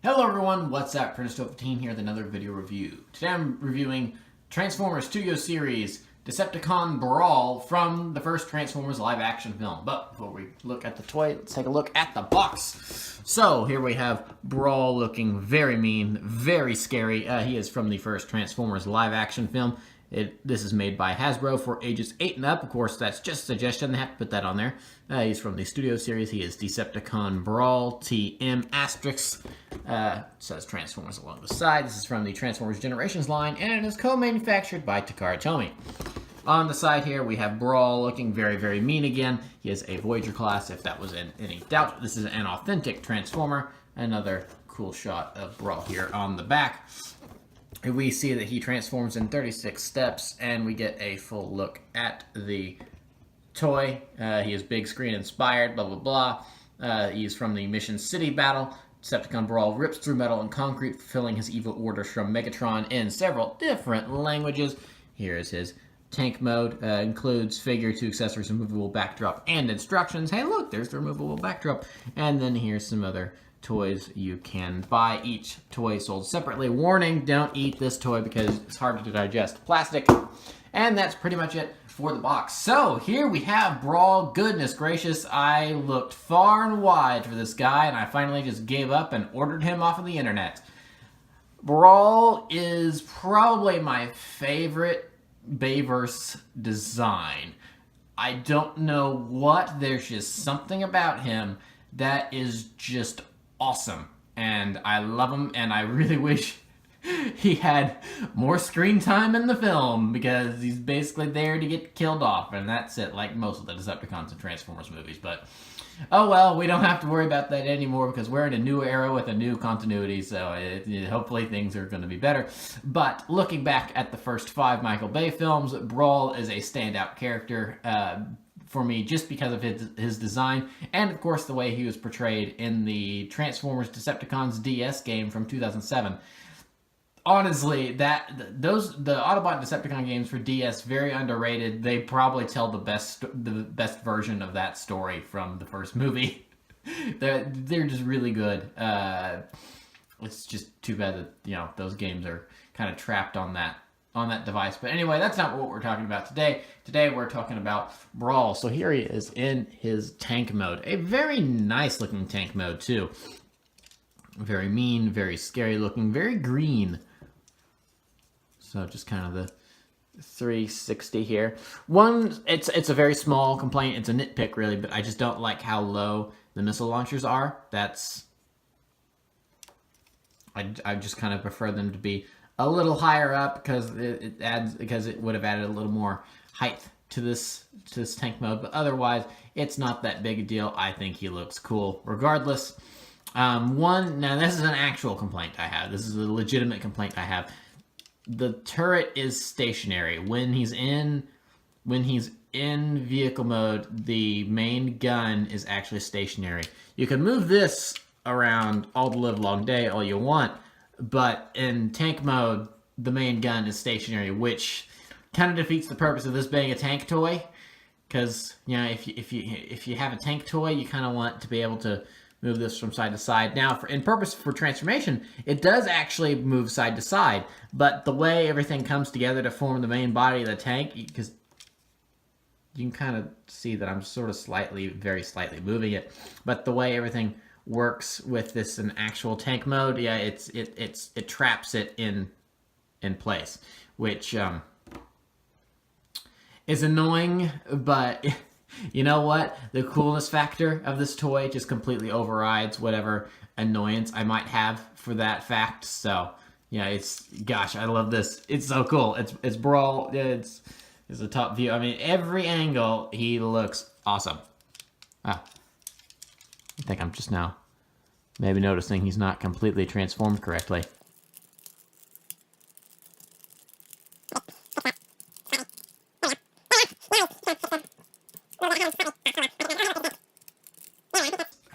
Hello everyone, what's up? Printistopher15 here with another video review. Today I'm reviewing Transformers Studio Series Decepticon BRAWL from the first Transformers live action film. But before we look at the toy, let's take a look at the box. So here we have BRAWL looking very mean, very scary. He is from the first Transformers live action film. This is made by Hasbro for ages 8 and up. Of course, that's just a suggestion. They have to put that on there. He's from the Studio Series. He is Decepticon BRAWL TM asterisk. Says Transformers along the side. This is from the Transformers Generations line, and it is co-manufactured by Takara Tomy. On the side here, we have BRAWL looking very, very mean again. He is a Voyager class, if that was in any doubt. This is an authentic Transformer. Another cool shot of BRAWL here on the back. We see that he transforms in 36 steps, and we get a full look at the toy. He is big screen inspired, blah, blah, blah. He's from the Mission City battle. Decepticon BRAWL rips through metal and concrete, fulfilling his evil orders from Megatron in several different languages. Here is his tank mode. Includes figure, 2 accessories, removable backdrop, and instructions. Hey, look, there's the removable backdrop. And then here's some other toys you can buy. Each toy sold separately. Warning, don't eat this toy because it's hard to digest. Plastic. And that's pretty much it for the box. So here we have BRAWL. Goodness gracious, I looked far and wide for this guy, and I finally just gave up and ordered him off of the internet. BRAWL is probably my favorite Bayverse design. I don't know what, there's just something about him that is just awesome, and I love him, and I really wish he had more screen time in the film, because he's basically there to get killed off, and that's it, like most of the Decepticons and Transformers movies. But oh well, we don't have to worry about that anymore, because we're in a new era with a new continuity, so hopefully things are going to be better. But looking back at the first 5 Michael Bay films, BRAWL is a standout character for me, just because of his design, and of course the way he was portrayed in the Transformers Decepticons DS game from 2007. Honestly, the Autobot Decepticon games for DS, very underrated. They probably tell the best version of that story from the first movie. they're just really good. It's just too bad that those games are kind of trapped on that device. But anyway, that's not what we're talking about today. Today we're talking about BRAWL. So here he is in his tank mode. A very nice looking tank mode too. Very mean, very scary looking, very green. So just kind of the 360 here. It's a very small complaint. It's a nitpick really, but I just don't like how low the missile launchers are. I just kind of prefer them to be a little higher up, because it would have added a little more height to this tank mode. But otherwise, it's not that big a deal. I think he looks cool regardless. Now this is an actual complaint I have. This is a legitimate complaint I have. The turret is stationary. When he's in vehicle mode, the main gun is actually stationary. You can move this around all the live long day all you want, but in tank mode, the main gun is stationary, which kind of defeats the purpose of this being a tank toy. Because if you have a tank toy, you kind of want to be able to move this from side to side. Now, for transformation, it does actually move side to side, but the way everything comes together to form the main body of the tank, because you can kind of see that I'm sort of very slightly moving it, but the way everything works with this in actual tank mode, yeah, it traps it in place, which is annoying, but you know what? The coolness factor of this toy just completely overrides whatever annoyance I might have for that fact. So yeah, gosh, I love this. It's so cool. It's BRAWL. It's a top view. I mean, every angle he looks awesome. I think I'm just now maybe noticing he's not completely transformed correctly.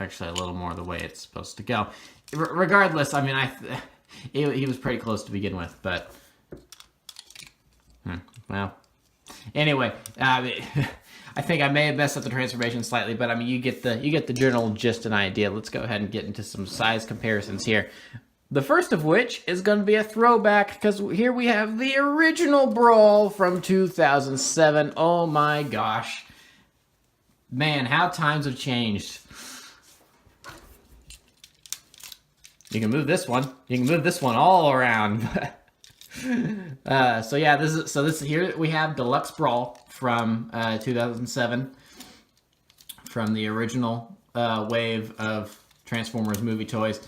Actually, a little more the way it's supposed to go. Regardless, I mean, he was pretty close to begin with, but well. Anyway, I I think I may have messed up the transformation slightly, but I mean, you get the general gist and idea. Let's go ahead and get into some size comparisons here. The first of which is going to be a throwback, because here we have the original Brawl from 2007. Oh my gosh. Man, how times have changed. You can move this one. You can move this one all around. So yeah, this here we have Deluxe Brawl from 2007, from the original wave of Transformers movie toys.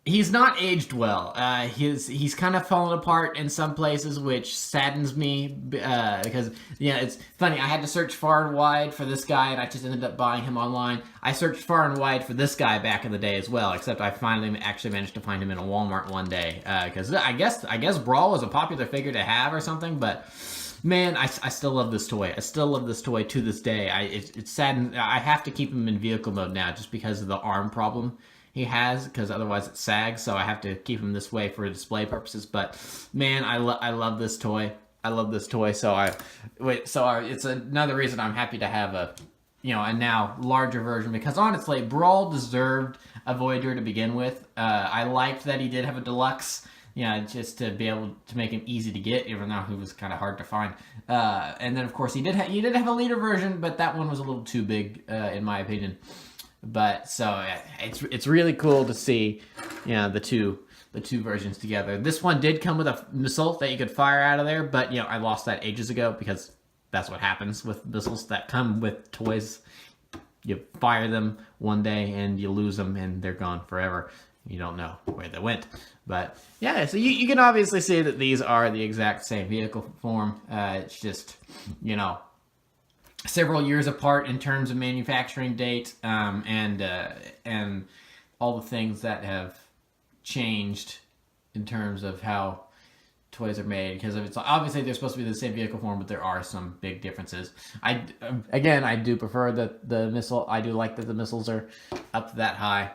He's not aged well. He's kind of fallen apart in some places, which saddens me because, yeah, it's funny. I had to search far and wide for this guy, and I just ended up buying him online. I searched far and wide for this guy back in the day as well, except I finally actually managed to find him in a Walmart one day, because I guess Brawl was a popular figure to have or something, but man, I still love this toy. I still love this toy to this day. It's sad. I have to keep him in vehicle mode now just because of the arm problem he has, because otherwise it sags, so I have to keep him this way for display purposes. But man, I love this toy. I love this toy. So it's another reason I'm happy to have a now larger version, because honestly, Brawl deserved a Voyager to begin with. I liked that he did have a deluxe, just to be able to make him easy to get, even though he was kind of hard to find. And then of course he did have a leader version, but that one was a little too big in my opinion. But so it's really cool to see, the two versions together. This one did come with a missile that you could fire out of there, but I lost that ages ago, because that's what happens with missiles that come with toys. You fire them one day and you lose them, and they're gone forever. You don't know where they went. But yeah, so you can obviously see that these are the exact same vehicle form. It's just several years apart in terms of manufacturing date, and all the things that have changed in terms of how toys are made, because it's obviously they're supposed to be the same vehicle form, but there are some big differences. I do prefer the missile. I do like that the missiles are up that high.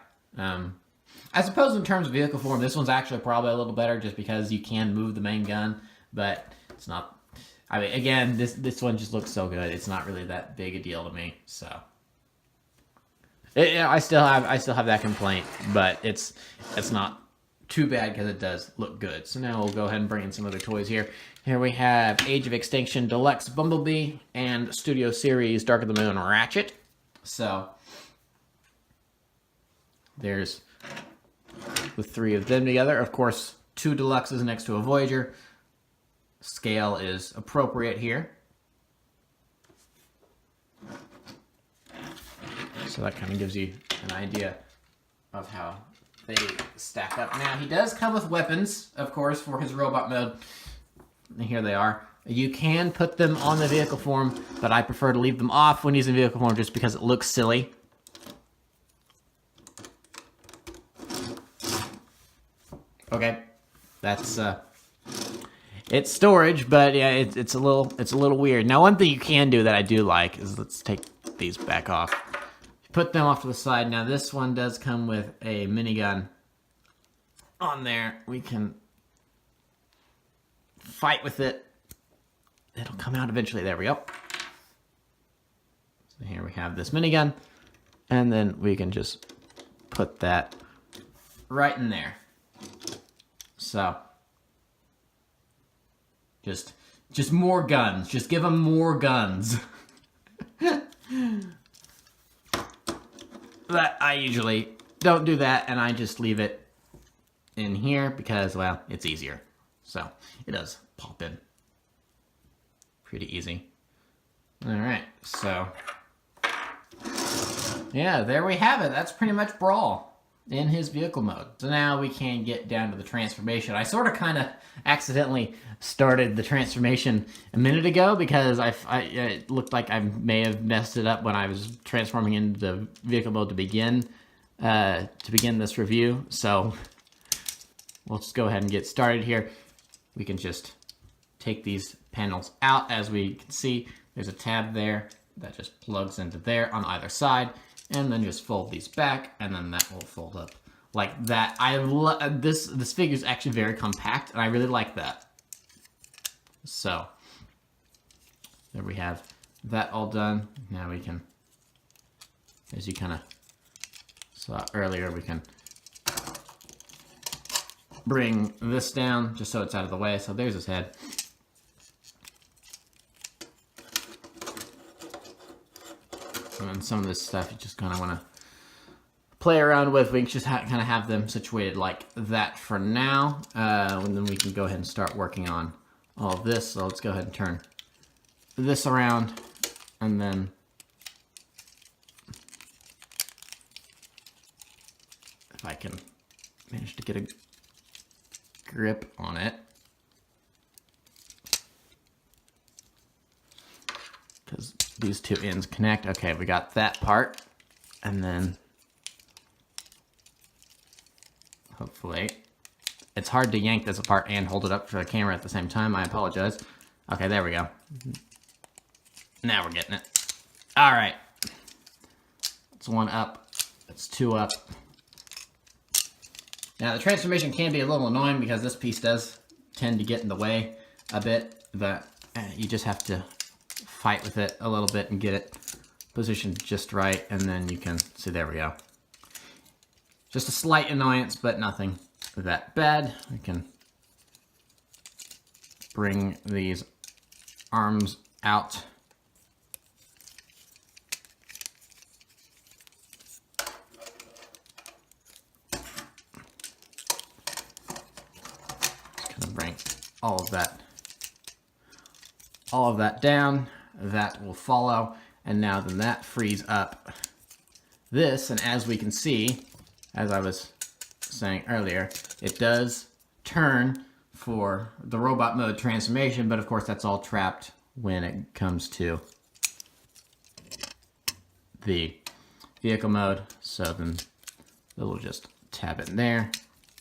I suppose in terms of vehicle form, this one's actually probably a little better, just because you can move the main gun, but it's not. I mean, again, this one just looks so good. It's not really that big a deal to me. So, I still have that complaint, but it's not too bad, because it does look good. So now we'll go ahead and bring in some other toys here. Here we have Age of Extinction Deluxe Bumblebee and Studio Series Dark of the Moon Ratchet. So there's the three of them together. Of course, 2 deluxes next to a Voyager. Scale is appropriate here. So that kind of gives you an idea of how they stack up. Now, he does come with weapons, of course, for his robot mode. And here they are. You can put them on the vehicle form, but I prefer to leave them off when he's in vehicle form, just because it looks silly. Okay, that's it's storage, but yeah, it's a little weird. Now, one thing you can do that I do like is, let's take these back off. Put them off to the side. Now, this one does come with a minigun on there. We can fight with it. It'll come out eventually. There we go. So here we have this minigun, and then we can just put that right in there. So just more guns. Just give them more guns. But I usually don't do that, and I just leave it in here because, well, it's easier. So it does pop in pretty easy. All right, so yeah, there we have it. That's pretty much Brawl in his vehicle mode. So now we can get down to the transformation. I sort of kind of accidentally started the transformation a minute ago, because it looked like I may have messed it up when I was transforming into the vehicle mode to begin this review. So we'll just go ahead and get started here. We can just take these panels out. As we can see, there's a tab there that just plugs into there on either side, and then just fold these back, and then that will fold up like that. I love this figure is actually very compact, and I really like that. So there we have that all done, now we can, as you kind of saw earlier, we can bring this down just so it's out of the way. So there's his head. And then some of this stuff you just kind of want to play around with. We can just kind of have them situated like that for now. And then we can go ahead and start working on all of this. So let's go ahead and turn this around, and then if I can manage to get a grip on it, because these two ends connect. Okay, we got that part, and then hopefully it's hard to yank this apart and hold it up for the camera at the same time. I apologize. Okay, there we go. Now we're getting it. All right. It's one up. It's two up. Now, the transformation can be a little annoying because this piece does tend to get in the way a bit, but you just have to fight with it a little bit and get it positioned just right, and then you can see, there we go. Just a slight annoyance, but nothing that bad. We can bring these arms out. Bring all of that down. That will follow, and now then that frees up this, and as we can see, as I was saying earlier, it does turn for the robot mode transformation, but of course that's all trapped when it comes to the vehicle mode. So then we'll just tab it in there,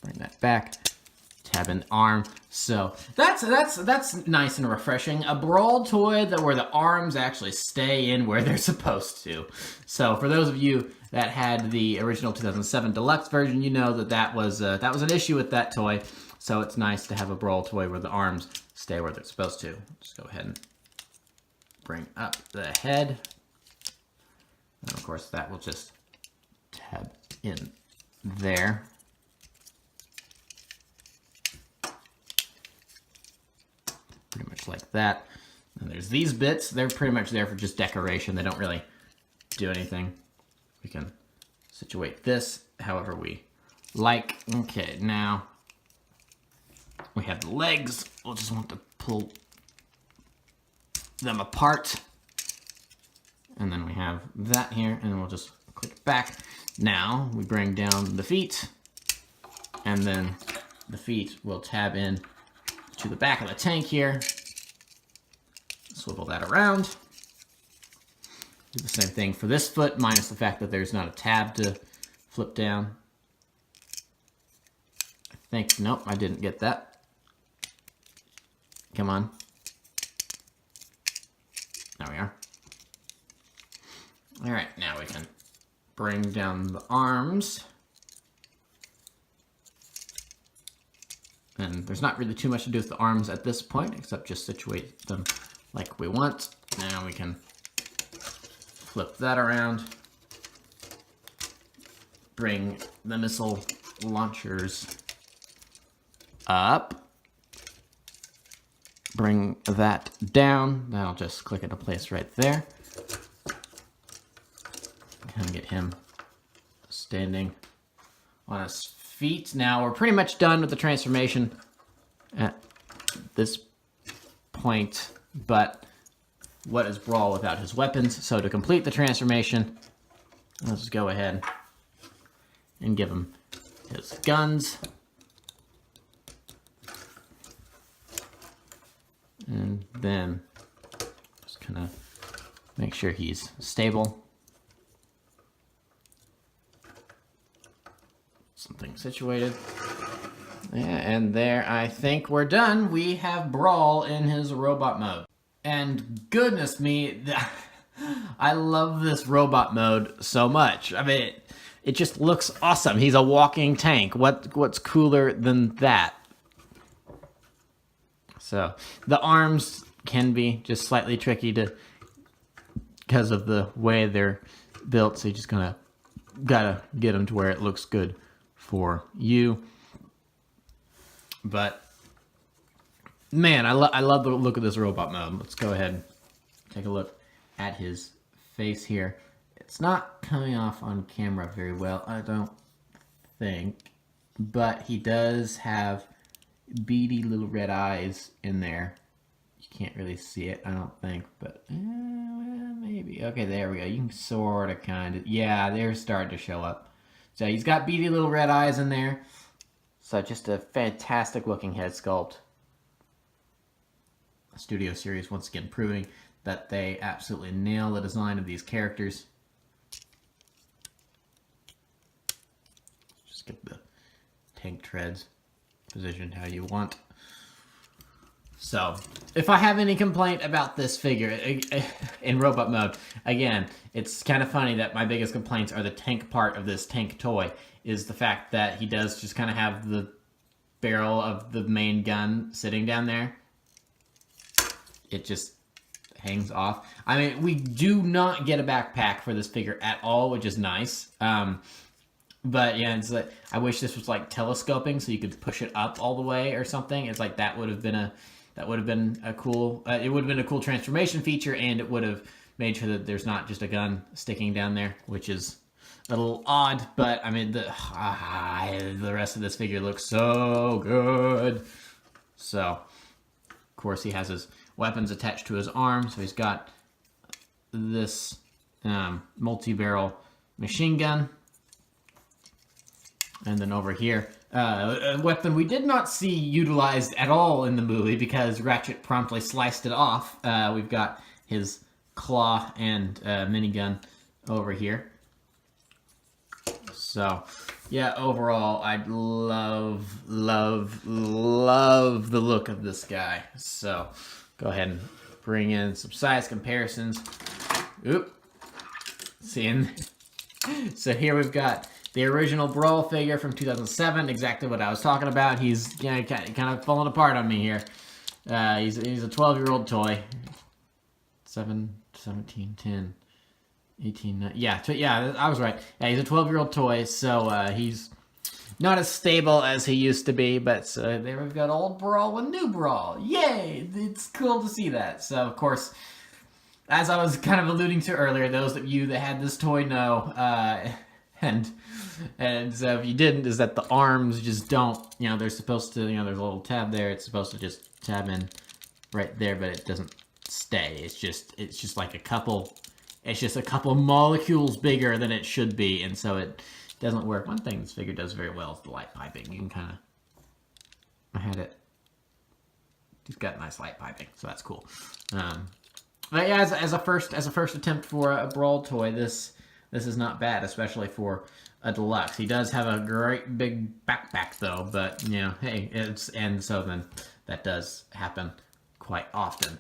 bring that back, tab in the arm. So that's nice and refreshing. A BRAWL toy where the arms actually stay in where they're supposed to. So for those of you that had the original 2007 deluxe version, you know that was an issue with that toy. So it's nice to have a BRAWL toy where the arms stay where they're supposed to. Just go ahead and bring up the head. And of course that will just tab in there. Pretty much like that. And there's these bits. They're pretty much there for just decoration. They don't really do anything. We can situate this however we like. Okay, now we have the legs. We'll just want to pull them apart. And then we have that here, and we'll just click back. Now we bring down the feet, and then the feet will tab in to the back of the tank here. Swivel that around. Do the same thing for this foot, minus the fact that there's not a tab to flip down. I think, nope, I didn't get that. Come on. There we are. All right, now we can bring down the arms. And there's not really too much to do with the arms at this point, except just situate them like we want. Now we can flip that around. Bring the missile launchers up. Bring that down. That'll just click into place right there. Kind of get him standing on his feet. Now we're pretty much done with the transformation at this point, but what is BRAWL without his weapons? So to complete the transformation, let's go ahead and give him his guns. And then just kind of make sure he's stable. Something situated. Yeah, and there, I think we're done. We have BRAWL in his robot mode. And goodness me, I love this robot mode so much. I mean, it just looks awesome. He's a walking tank. What's cooler than that? So, the arms can be just slightly tricky to because of the way they're built. So you just gotta get them to where it looks good for you. But man, I love the look of this robot mode. Let's go ahead and take a look at his face here. It's not coming off on camera very well, I don't think, but he does have beady little red eyes in there. You can't really see it, I don't think, but well, maybe. Okay, there we go. You can sort of, kind of, yeah, they're starting to show up. So he's got beady little red eyes in there. So just a fantastic looking head sculpt. Studio Series once again proving that they absolutely nail the design of these characters. Just get the tank treads positioned how you want. So, if I have any complaint about this figure in robot mode, again, it's kind of funny that my biggest complaints are the tank part of this tank toy, is the fact that he does just kind of have the barrel of the main gun sitting down there. It just hangs off. I mean, we do not get a backpack for this figure at all, which is nice. But yeah, it's like, I wish this was like telescoping, so you could push it up all the way or something. It's like that would have been a cool. It would have been a cool transformation feature, and it would have made sure that there's not just a gun sticking down there, which is a little odd. But I mean, the rest of this figure looks so good. So, of course, he has his weapons attached to his arm, so he's got this multi-barrel machine gun. And then over here, a weapon we did not see utilized at all in the movie because Ratchet promptly sliced it off. We've got his claw and minigun over here. So, yeah, overall, I love the look of this guy. So, go ahead and bring in some size comparisons. Oop. Seeing. So here we've got the original BRAWL figure from 2007, exactly what I was talking about. He's kind of falling apart on me here. He's a 12-year-old toy. 7, 17, 10, 18, yeah, I was right. Yeah, he's a 12-year-old toy, so he's not as stable as he used to be, but there we've got old BRAWL with new BRAWL. Yay! It's cool to see that. So, of course, as I was kind of alluding to earlier, those of you that had this toy know, and so if you didn't, is that the arms just don't, they're supposed to, there's a little tab there, it's supposed to just tab in right there, but it doesn't stay. It's just like a couple molecules bigger than it should be, and so it doesn't work. One thing this figure does very well is the light piping. You can kind of, he's got nice light piping, so that's cool. But yeah, as a first attempt for a BRAWL toy, this is not bad, especially for a deluxe. He does have a great big backpack though, but hey, and so then that does happen quite often,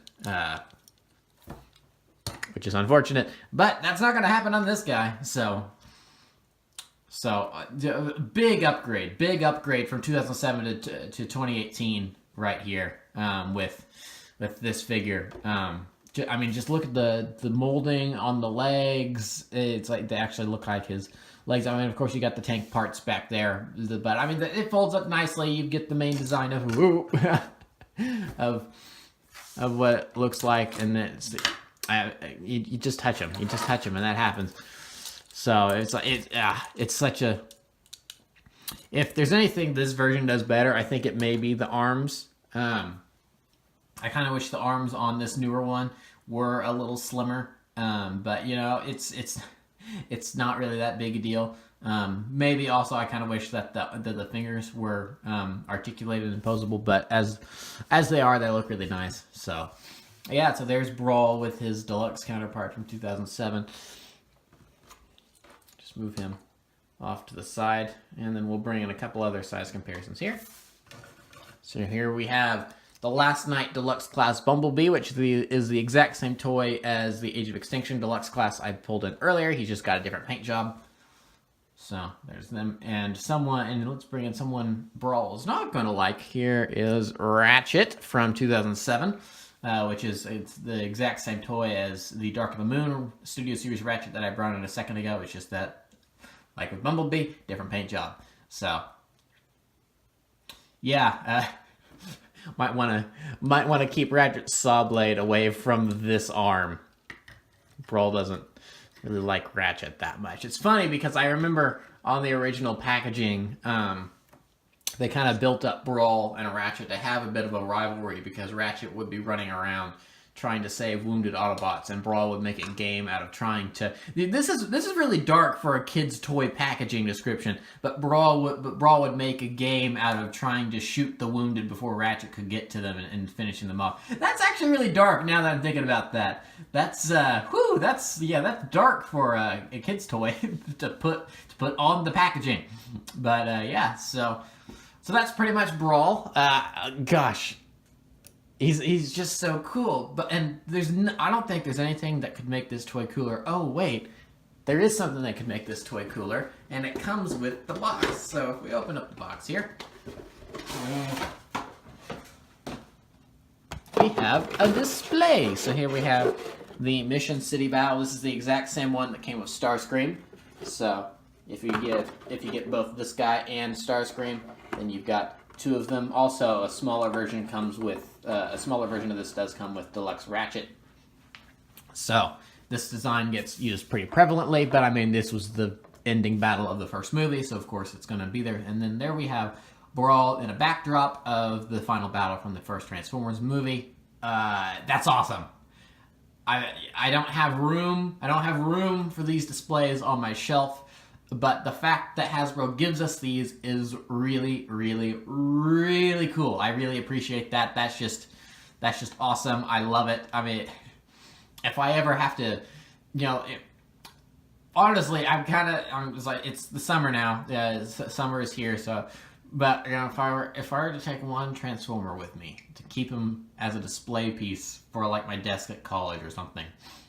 which is unfortunate. But that's not going to happen on this guy. So big upgrade from 2007 to 2018 right here with this figure. I mean, just look at the molding on the legs. It's like they actually look like his legs. I mean, of course, you got the tank parts back there, but I mean, it folds up nicely. You get the main design of what it looks like, and you just touch him. You just touch him, and that happens. So it's such a. If there's anything this version does better, I think it may be the arms. I kind of wish the arms on this newer one were a little slimmer, but it's not really that big a deal. Maybe also I kind of wish that the fingers were articulated and posable, but as they are, they look really nice. So yeah, so there's BRAWL with his deluxe counterpart from 2007. Just move him off to the side, and then we'll bring in a couple other size comparisons here. So here we have the Last Night Deluxe Class Bumblebee, which is the exact same toy as the Age of Extinction Deluxe Class I pulled in earlier. He's just got a different paint job. So there's them, and let's bring in someone BRAWL is not going to like. Here is Ratchet from 2007. which is it's the exact same toy as the Dark of the Moon Studio Series Ratchet that I brought in a second ago. It's just that, like with Bumblebee, different paint job. So, yeah, might wanna keep Ratchet's saw blade away from this arm. BRAWL doesn't really like Ratchet that much. It's funny because I remember on the original packaging, they kind of built up BRAWL and Ratchet to have a bit of a rivalry because Ratchet would be running around trying to save wounded Autobots, and BRAWL would make a game out of trying to. This is really dark for a kid's toy packaging description, but BRAWL would make a game out of trying to shoot the wounded before Ratchet could get to them and finishing them off. That's actually really dark now that I'm thinking about that. That's that's dark for a kid's toy to put on the packaging. But yeah, so that's pretty much BRAWL. Gosh. He's just so cool, and I don't think there's anything that could make this toy cooler. Oh wait, there is something that could make this toy cooler, and it comes with the box. So if we open up the box here, we have a display. So here we have the Mission City Battle. This is the exact same one that came with Starscream. So if you get both this guy and Starscream, then you've got two of them. Also, a smaller version comes with a smaller version of this does come with Deluxe Ratchet. So this design gets used pretty prevalently, but I mean this was the ending battle of the first movie, so of course it's going to be there. And then there we have BRAWL in a backdrop of the final battle from the first Transformers movie. That's awesome. I don't have room for these displays on my shelf. But the fact that Hasbro gives us these is really, really, really cool. I really appreciate that. That's just awesome. I love it. I mean, if I ever have to, honestly, I'm just like, it's the summer now. Summer is here. So, but if I were to take one Transformer with me to keep him as a display piece for like my desk at college or something,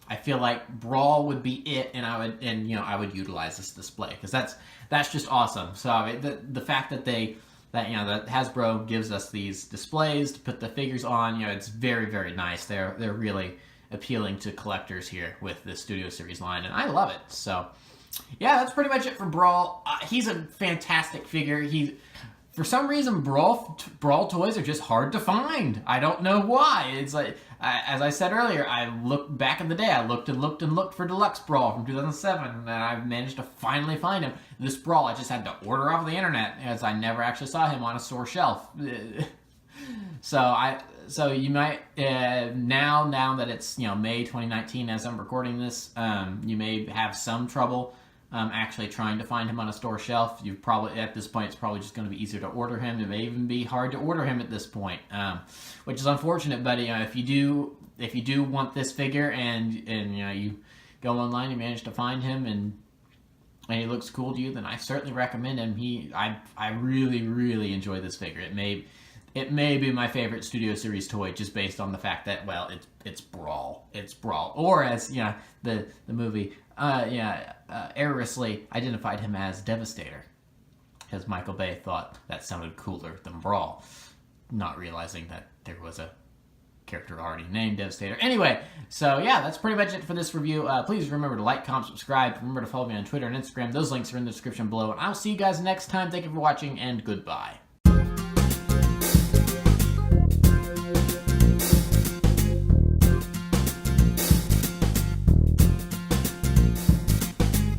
I feel like BRAWL would be it, and I would utilize this display because that's just awesome. So I mean, the fact that that Hasbro gives us these displays to put the figures on, it's very, very nice. They're really appealing to collectors here with the Studio Series line, and I love it. So yeah, that's pretty much it for BRAWL. He's a fantastic figure. For some reason, BRAWL toys are just hard to find. I don't know why. It's like, as I said earlier, I looked back in the day. I looked and looked and looked for Deluxe BRAWL from 2007, and I managed to finally find him. This BRAWL, I just had to order off the internet, as I never actually saw him on a store shelf. So you might now that it's May 2019 as I'm recording this, you may have some trouble actually trying to find him on a store shelf. You probably, at this point, it's probably just going to be easier to order him. It may even be hard to order him at this point, which is unfortunate. But if you do want this figure and you go online, you manage to find him and he looks cool to you, then I certainly recommend him. I really, really enjoy this figure. It may be my favorite Studio Series toy just based on the fact that, well, it's BRAWL. It's BRAWL. Or as the movie erroneously identified him as Devastator, because Michael Bay thought that sounded cooler than BRAWL, not realizing that there was a character already named Devastator. Anyway, so yeah, that's pretty much it for this review. Please remember to like, comment, subscribe. Remember to follow me on Twitter and Instagram. Those links are in the description below. And I'll see you guys next time. Thank you for watching, and goodbye.